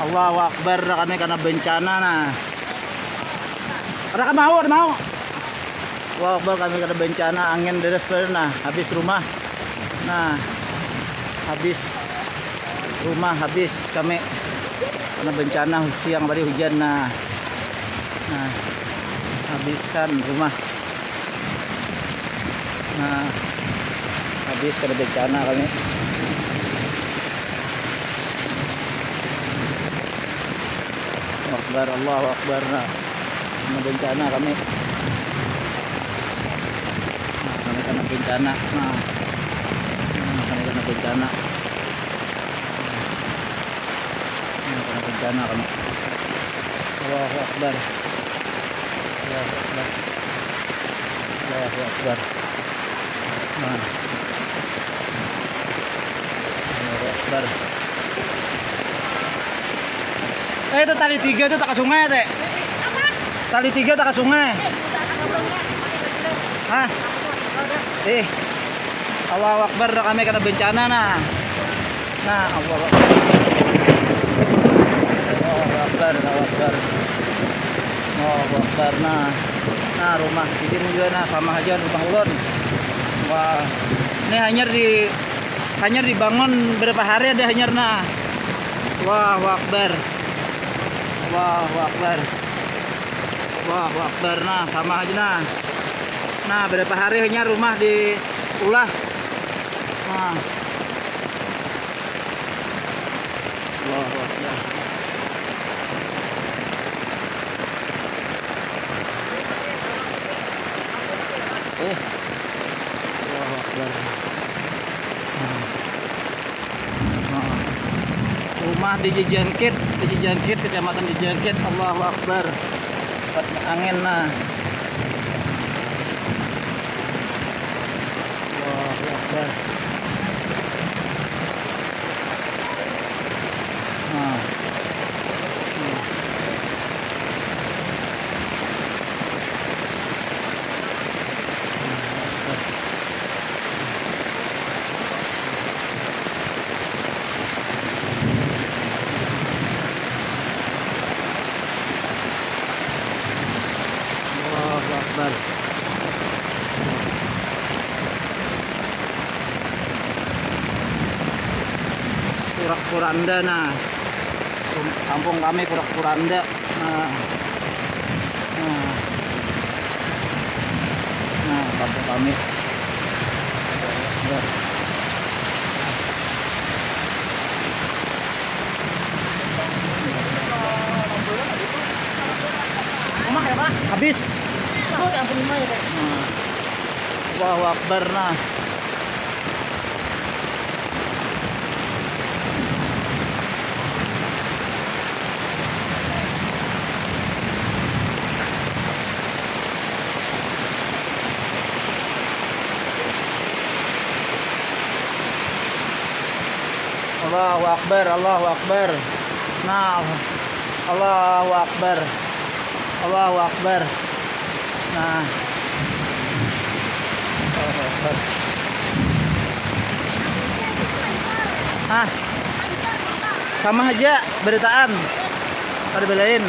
Allahu Akbar, kami kena bencana nah. Ada mau, ada mau. Allahu Akbar, kami kena bencana angin deras nah, habis rumah. Nah, habis rumah, habis kami kena bencana siang tadi hujan nah. Nah, habisan rumah. Nah, habis kena bencana kami. Akbar, Allahu Akbar. Nah, kena bencana kami. Nah, kami kena bencana. Nah, kami kena bencana. Nah, kena bencana kami. Allahu Akbar. Allahu Akbar. Allahu Akbar. Nah. Allahu Akbar. Itu tali 3 itu tak ke sungai, Teh. Tali 3 tak ke sungai. Hah? Allahu Akbar, kami kena bencana nah. Nah, Allahu Akbar. Allahu Akbar, Allahu Akbar. Allahu Akbar. Nah, rumah Sidin juga nah sama aja rumah ulun. Wah. Ini hanya dibangun berapa hari ada hanyar nah. Allahu Akbar. Allahu Akbar. Allahu Akbar. Nah, sama aja nah. Nah, berapa hari hanya rumah diulah. Nah. Allahu Akbar. Allahu Akbar. Rumah di Jejangkit, kecamatan Jejangkit. Allahu Akbar. Angin nah. Allahu Akbar. Nah. Akbar. Purak-Puranda nah. Kampung kami Purak-Puranda. Nah. Nah, kampung kami. Rumah ya, Pak? Habis. Oh, yang rumah ya, Pak. Allahu Akbar nah. Allahu Akbar, Allahu Akbar. Nah, Allahu Akbar. Allahu Akbar. Nah. Allahu Akbar. Ah. Sama aja beritaan. Pada belain.